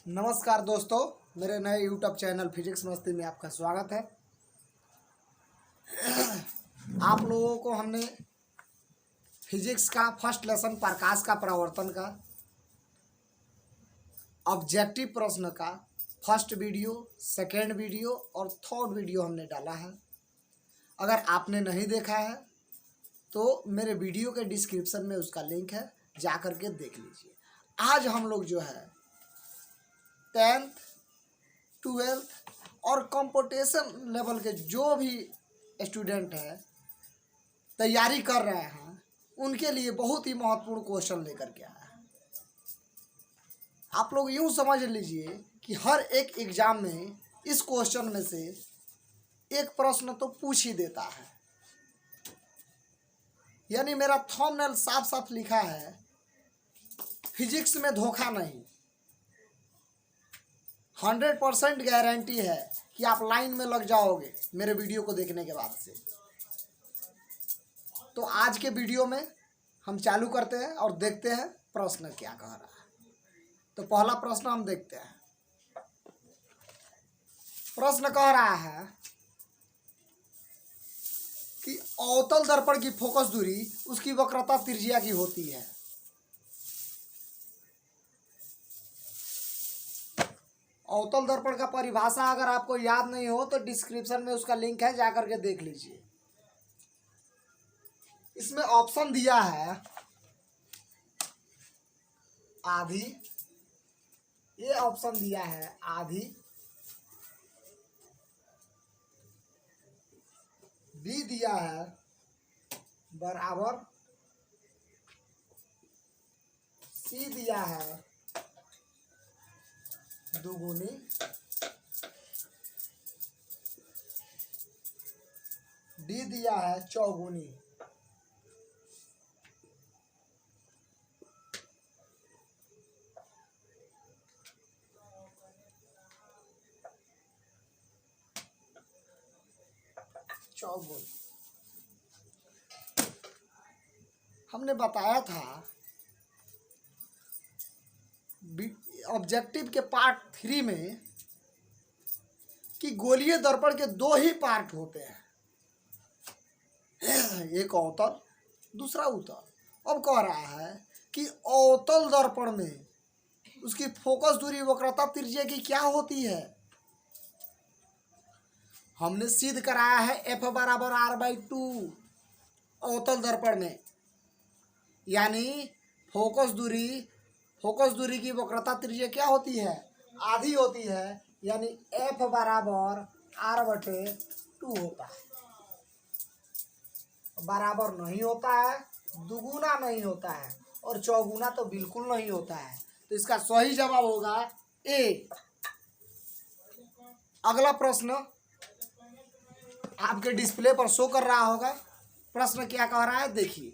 नमस्कार दोस्तों, मेरे नए यूट्यूब चैनल फिजिक्स मस्ती में आपका स्वागत है। आप लोगों को हमने फिजिक्स का फर्स्ट लेसन प्रकाश का परावर्तन का ऑब्जेक्टिव प्रश्न का फर्स्ट वीडियो, सेकेंड वीडियो और थर्ड वीडियो हमने डाला है। अगर आपने नहीं देखा है तो मेरे वीडियो के डिस्क्रिप्शन में उसका लिंक है, जा कर के देख लीजिए। आज हम लोग जो है 10th, 12th और कंपटीशन लेवल के जो भी स्टूडेंट हैं तैयारी कर रहे हैं, उनके लिए बहुत ही महत्वपूर्ण क्वेश्चन लेकर के आया है। आप लोग यूँ समझ लीजिए कि हर एक एग्जाम में इस क्वेश्चन में से एक प्रश्न तो पूछ ही देता है। यानी मेरा थंबनेल साफ साफ लिखा है, फिजिक्स में धोखा नहीं। 100% गारंटी है कि आप लाइन में लग जाओगे मेरे वीडियो को देखने के बाद से। तो आज के वीडियो में हम चालू करते हैं और देखते हैं प्रश्न क्या कह रहा है। तो पहला प्रश्न हम देखते हैं। प्रश्न कह रहा है कि अवतल दर्पण की फोकस दूरी उसकी वक्रता त्रिज्या की होती है। अवतल दर्पण का परिभाषा अगर आपको याद नहीं हो तो डिस्क्रिप्शन में उसका लिंक है, जाकर के देख लीजिए। इसमें ऑप्शन दिया है आधी, ये ऑप्शन दिया है आधी, बी दिया है बराबर, सी दिया है दुगुनी, डी दिया है चौगुनी। चौगुनी हमने बताया था ऑब्जेक्टिव के पार्ट 3 में कि गोलीय दर्पण के दो ही पार्ट होते हैं, एक अवतल दूसरा उत्तल। अब कह रहा है कि अवतल दर्पण में उसकी फोकस दूरी वक्रता त्रिज्या की क्या होती है। हमने सिद्ध कराया है F बराबर R/2 अवतल दर्पण में, यानी फोकस दूरी की वक्रता त्रिज्या क्या होती है, आधी होती है। यानी F बराबर R/2 होता है। बराबर नहीं होता है, दुगुना नहीं होता है और चौगुना तो बिल्कुल नहीं होता है। तो इसका सही जवाब होगा ए। अगला प्रश्न आपके डिस्प्ले पर शो कर रहा होगा। प्रश्न क्या कह रहा है देखिए।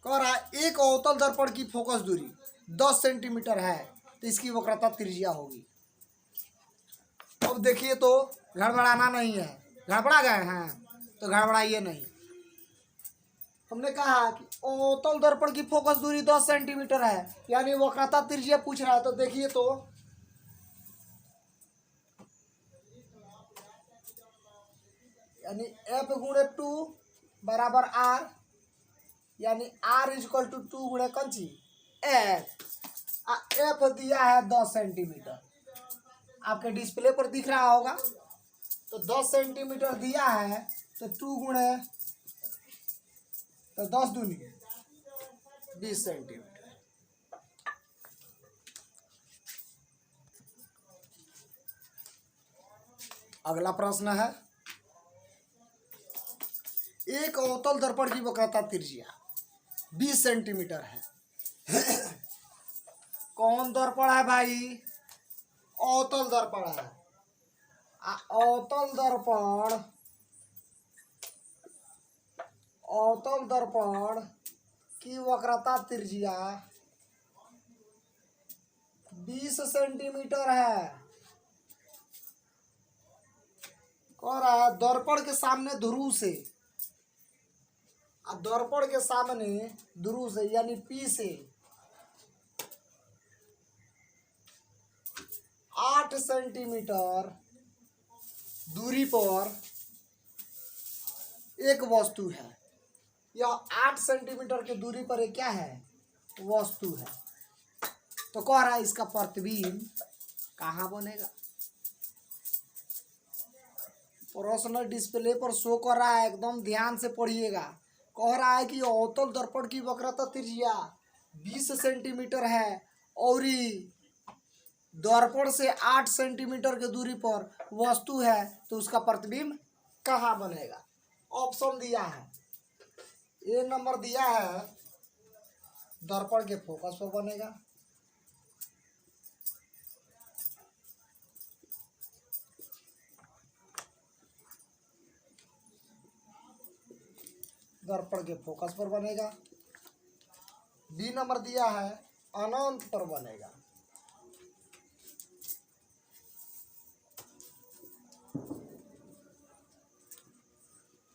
कह रहा है एक अवतल दर्पण की फोकस दूरी 10 सेंटीमीटर है तो इसकी वक्रता त्रिज्या होगी। अब देखिए तो गड़बड़ाना नहीं है, गड़बड़ा गए हैं तो गड़बड़ाइए नहीं। हमने कहा कि अवतल दर्पण की फोकस दूरी 10 सेंटीमीटर है, यानी वक्रता त्रिज्या पूछ रहा है। तो देखिए तो यानी F गुणे 2 बराबर R, यानी R इक्वल टू 2 गुणे कंची F। F दिया है 10 सेंटीमीटर, आपके डिस्प्ले पर दिख रहा होगा। तो 10 सेंटीमीटर दिया है तो 2 गुणे तो 10 दूनी 20 सेंटीमीटर। अगला प्रश्न है, एक अवतल दर्पण की वक्रता त्रिज्या 20 सेंटीमीटर है। कौन दर्पण है भाई? अवतल दर्पण है। अवतल दर्पण की वक्रता त्रिज्या 20 सेंटीमीटर है। कह रहा है दर्पण के सामने ध्रुव से, दर्पण के सामने ध्रुव से यानी P से 8 सेंटीमीटर दूरी पर एक वस्तु है। यह 8 सेंटीमीटर की दूरी पर एक क्या है? वस्तु है। तो कह रहा है इसका प्रतिबिंब कहाँ बनेगा? प्रश्न डिस्प्ले पर शो कर रहा है, एकदम ध्यान से पढ़िएगा। कह रहा है कि अवतल दर्पण की वक्रता त्रिज्या 20 सेंटीमीटर है और दर्पण से 8 सेंटीमीटर की दूरी पर वस्तु है, तो उसका प्रतिबिंब कहाँ बनेगा? ऑप्शन दिया है, ए नंबर दिया है दर्पण के फोकस पर बनेगा, दर्पण के फोकस पर बनेगा। बी नंबर दिया है अनंत पर बनेगा।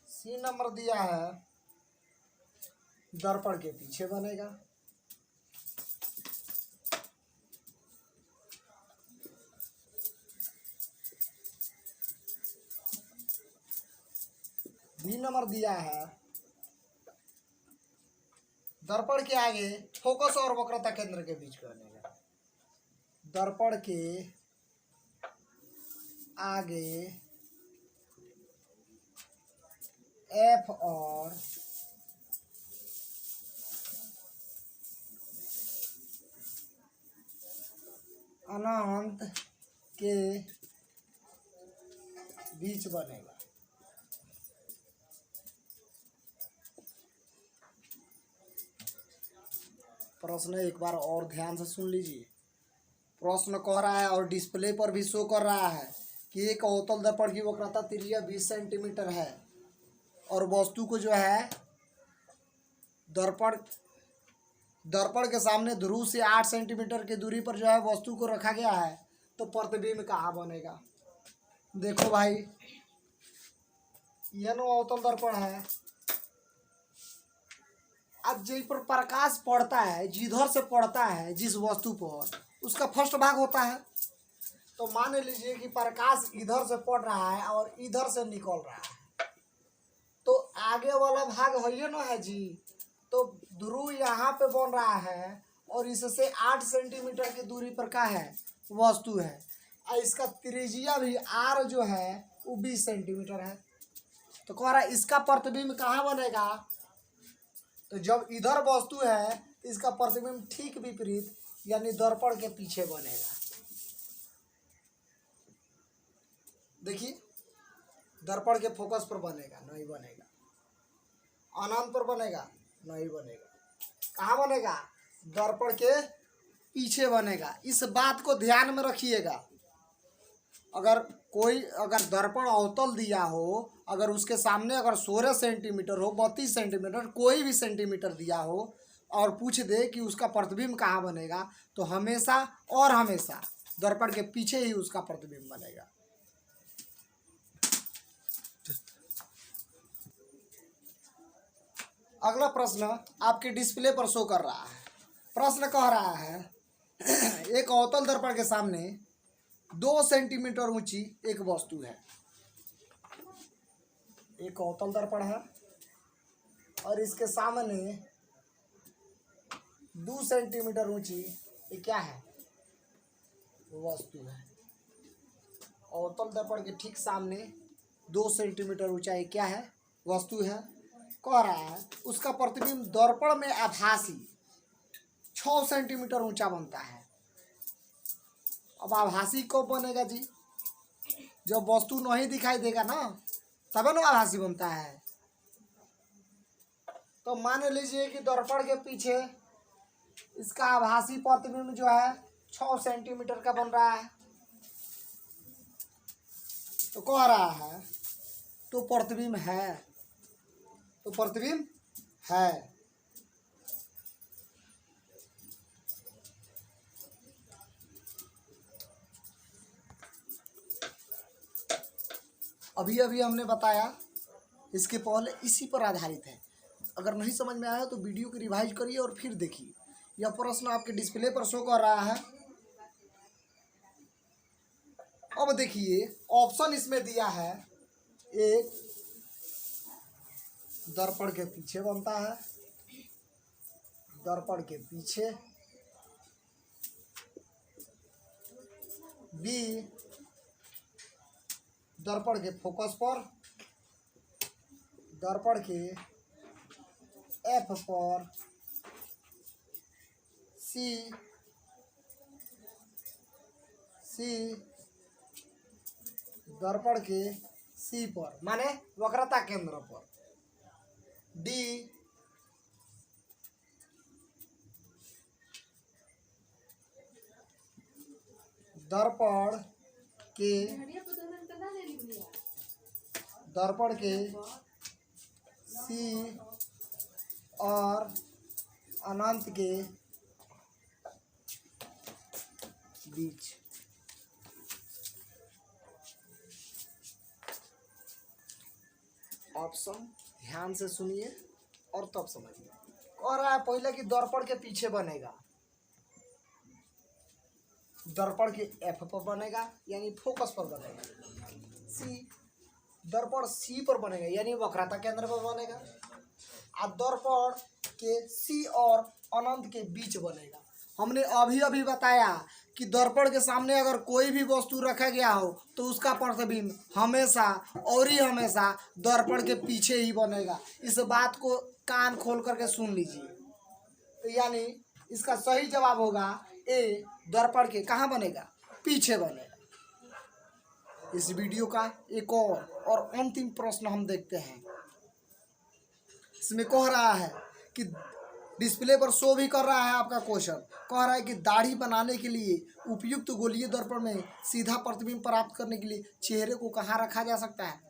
सी नंबर दिया है दर्पण के पीछे बनेगा। डी नंबर दिया है दर्पण के आगे फोकस और वक्रता केंद्र के बीच बनेगा। दर्पण के आगे एफ और अनंत के बीच बनेगा। प्रश्न एक बार और ध्यान से सुन लीजिए। प्रश्न कह रहा है और डिस्प्ले पर भी शो कर रहा है कि एक अवतल दर्पण की वक्रता त्रिज्या 20 सेंटीमीटर है और वस्तु को जो है दर्पण के सामने ध्रुव से 8 सेंटीमीटर की दूरी पर जो है वस्तु को रखा गया है, तो प्रतिबिंब कहाँ बनेगा? देखो भाई, यह नो अवतल दर्पण है। अब जिस पर प्रकाश पड़ता है, जिधर से पड़ता है जिस वस्तु पर, उसका फर्स्ट भाग होता है। तो मान लीजिए कि प्रकाश इधर से पड़ रहा है और इधर से निकल रहा है, तो आगे वाला भाग है ना है जी। तो ध्रुव यहाँ पे बन रहा है और इससे 8 सेंटीमीटर की दूरी पर का है? वस्तु है। और इसका त्रिज्या भी आर जो है वो 20 सेंटीमीटर है। तो कह रहा है इसका प्रतिबिंब कहाँ बनेगा? तो जब इधर वस्तु है तो इसका प्रतिबिंब ठीक विपरीत यानी दर्पण के पीछे बनेगा। देखिए, दर्पण के फोकस पर बनेगा? नहीं बनेगा। अनंत पर बनेगा? नहीं बनेगा। कहाँ बनेगा? दर्पण के पीछे बनेगा। इस बात को ध्यान में रखिएगा। अगर दर्पण अवतल दिया हो, अगर उसके सामने अगर 16 सेंटीमीटर हो, 32 सेंटीमीटर, कोई भी सेंटीमीटर दिया हो और पूछ दे कि उसका प्रतिबिंब कहाँ बनेगा, तो हमेशा और हमेशा दर्पण के पीछे ही उसका प्रतिबिंब बनेगा। अगला प्रश्न आपके डिस्प्ले पर शो कर रहा है। प्रश्न कह रहा है एक अवतल दर्पण के सामने 2 सेंटीमीटर ऊंची एक वस्तु है। एक अवतल दर्पण है और इसके सामने 2 सेंटीमीटर ऊंची ये क्या है? वस्तु है। अवतल दर्पण के ठीक सामने 2 सेंटीमीटर ऊंचा ये क्या है? वस्तु है। कह रहा है उसका प्रतिबिंब दर्पण में आभासी 6 सेंटीमीटर ऊंचा बनता है। अब आभासी कब बनेगा जी? जब वस्तु नहीं दिखाई देगा ना, तब ना आभासी बनता है। तो मान लीजिए कि दर्पण के पीछे इसका आभासी प्रतिबिंब जो है 6 सेंटीमीटर का बन रहा है। तो कह रहा है तो प्रतिबिंब है, तो प्रतिबिंब है। अभी अभी हमने बताया, इसके पहले इसी पर आधारित है। अगर नहीं समझ में आया तो वीडियो को रिवाइज करिए और फिर देखिए। यह प्रश्न आपके डिस्प्ले पर शो कर रहा है। अब देखिए ऑप्शन इसमें दिया है, एक दर्पण के पीछे बनता है, दर्पण के पीछे, बी दर्पण के फोकस पर, दर्पण के एफ पर, सी दर्पण के सी पर माने वक्रता केंद्र पर, डी दर्पण के सी और अनंत के बीच। ऑप्शन ध्यान से सुनिए और तब समझिए। कह रहा है पहले कि दर्पण के पीछे बनेगा, दर्पण के एफ पर बनेगा यानी फोकस पर बनेगा, सी दर्पण सी पर बनेगा यानी वक्रता केंद्र पर बनेगा, और दर्पण के सी और अनंत के बीच बनेगा। हमने अभी अभी बताया कि दर्पण के सामने अगर कोई भी वस्तु रखा गया हो तो उसका प्रतिबिंब हमेशा और ही हमेशा दर्पण के पीछे ही बनेगा। इस बात को कान खोल करके सुन लीजिए। तो यानी इसका सही जवाब होगा ए, दर्पण के कहाँ बनेगा, पीछे बनेगा। इस वीडियो का एक और अंतिम प्रश्न हम देखते हैं। इसमें कह रहा है कि डिस्प्ले पर शो भी कर रहा है आपका क्वेश्चन, कह रहा है कि दाढ़ी बनाने के लिए उपयुक्त गोलीय दर्पण में सीधा प्रतिबिंब प्राप्त करने के लिए चेहरे को कहाँ रखा जा सकता है।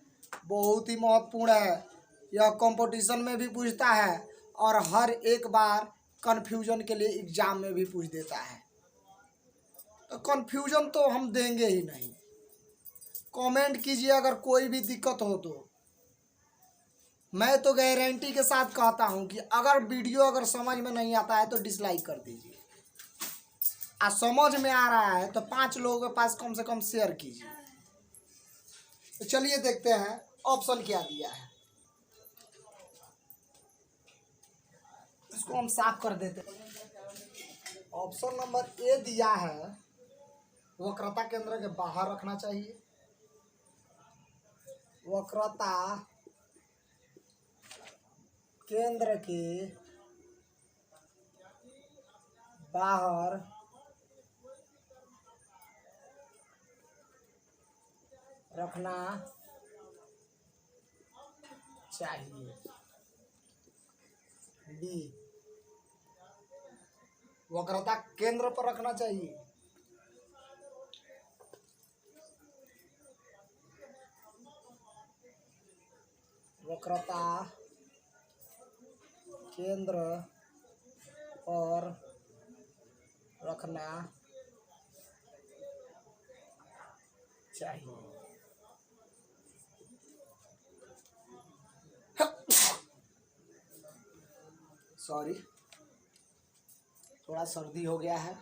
बहुत ही महत्वपूर्ण है, यह कंपटीशन में भी पूछता है और हर एक बार कन्फ्यूजन के लिए एग्जाम में भी पूछ देता है। तो कन्फ्यूजन तो हम देंगे ही नहीं। कमेंट कीजिए अगर कोई भी दिक्कत हो तो। मैं तो गारंटी के साथ कहता हूं कि अगर वीडियो अगर समझ में नहीं आता है तो डिसलाइक कर दीजिए, और समझ में आ रहा है तो 5 लोगों के पास कम से कम शेयर कीजिए। तो चलिए देखते हैं ऑप्शन क्या दिया है, इसको हम साफ कर देते हैं। ऑप्शन नंबर ए दिया है वक्रता केंद्र के बाहर रखना चाहिए, वक्रता केंद्र के बाहर रखना चाहिए, बी वक्रता केंद्र पर रखना चाहिए, वक्रता केंद्र पर रखना चाहिए। सॉरी, थोड़ा सर्दी हो गया है।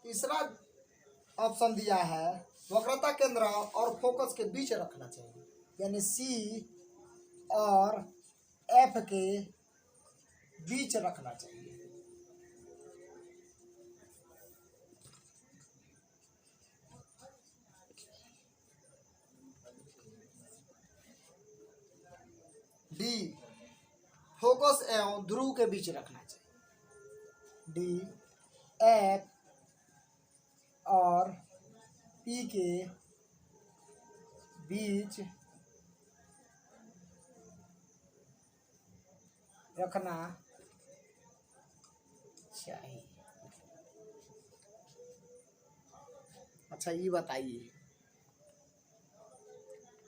तीसरा ऑप्शन दिया है वक्रता केंद्र और फोकस के बीच रखना चाहिए, यानी सी और एफ के बीच रखना चाहिए। डी फोकस एवं ध्रुव के बीच रखना चाहिए, डी एफ और पी के बीच रखना चाहिए। अच्छा ये बताइए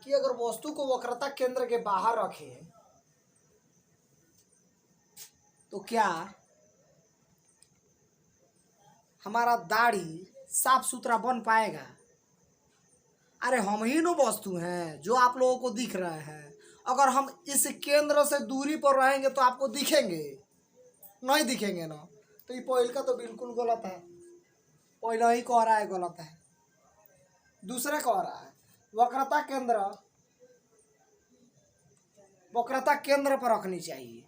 कि अगर वस्तु को वक्रता केंद्र के बाहर रखें तो क्या हमारा दाढ़ी साफ सुथरा बन पाएगा? अरे हम ही नो वस्तु हैं जो आप लोगों को दिख रहे हैं। अगर हम इस केंद्र से दूरी पर रहेंगे तो आपको दिखेंगे नहीं, दिखेंगे ना। तो ये पहिलका तो बिल्कुल गलत है, पहला ही कह रहा है गलत है। दूसरा कह रहा है वक्रता केंद्र पर रखनी चाहिए।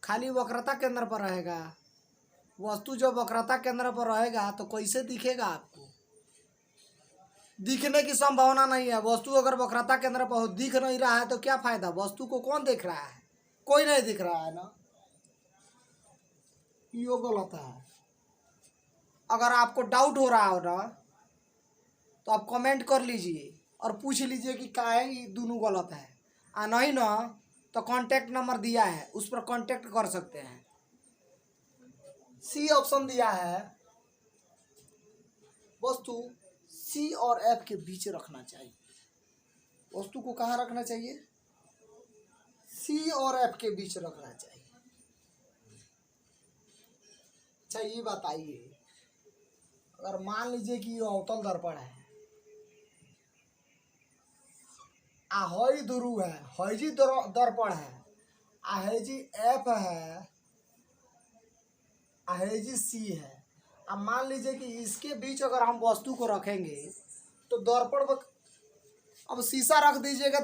खाली वक्रता केंद्र पर रहेगा, वस्तु जब वक्रता केंद्र पर रहेगा तो कैसे दिखेगा आपको? दिखने की संभावना नहीं है। वस्तु अगर वक्रता केंद्र पर हो, दिख नहीं रहा है तो क्या फायदा? वस्तु को कौन देख रहा है? कोई नहीं दिख रहा है ना। ये गलत है। अगर आपको डाउट हो रहा हो ना तो आप कमेंट कर लीजिए और पूछ लीजिए कि काहे ये दोनों गलत है। नहीं ना तो कांटेक्ट नंबर दिया है, उस पर कांटेक्ट कर सकते हैं। सी ऑप्शन दिया है, वस्तु सी और एफ के बीच रखना चाहिए। वस्तु को कहाँ रखना चाहिए? सी और एफ के बीच रखना चाहिए। अच्छा ये बताइए, अगर मान लीजिए कि ये अवतल दर्पण है, हई ध्रुव है, हईजी दर्पण है, आहेजी एफ है, आहेजी सी है। अब मान लीजिए कि इसके बीच अगर हम वस्तु को रखेंगे तो दर्पण अब शीशा रख दीजिएगा,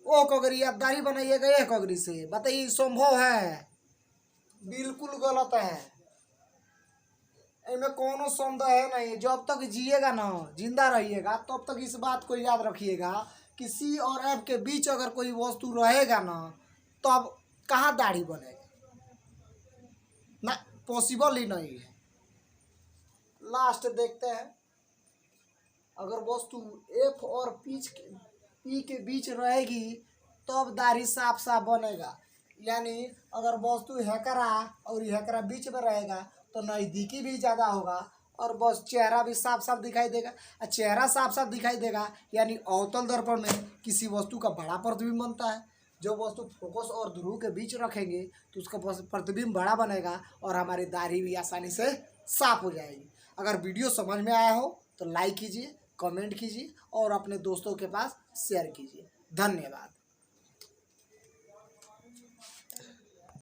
ओ कगरी आप दाढ़ी बनाइएगा एक कगरी से, बताइए संभव है? बिल्कुल गलत है। इनमें कोनो संदेह है नहीं। जब तक जिएगा ना, जिंदा रहिएगा, तब तक इस बात को याद रखिएगा कि सी और एफ के बीच अगर कोई वस्तु रहेगा ना तो अब कहाँ दाढ़ी बनेगा ना, पॉसिबल ही नहीं है। लास्ट देखते हैं, अगर वस्तु एफ और पी के बीच रहेगी तब दाढ़ी साफ साफ बनेगा। यानी अगर वस्तु हैकरा और हैकरा बीच में रहेगा तो नज़दीकी भी ज़्यादा होगा और बस चेहरा भी साफ साफ दिखाई देगा। और चेहरा साफ साफ दिखाई देगा यानी अवतल दर्पण में किसी वस्तु का बड़ा प्रतिबिंब बनता है। जो वस्तु फोकस और ध्रुव के बीच रखेंगे तो उसका प्रतिबिंब बड़ा बनेगा और हमारी दाढ़ी भी आसानी से साफ हो जाएगी। अगर वीडियो समझ में आया हो तो लाइक कीजिए, कमेंट कीजिए और अपने दोस्तों के पास शेयर कीजिए। धन्यवाद।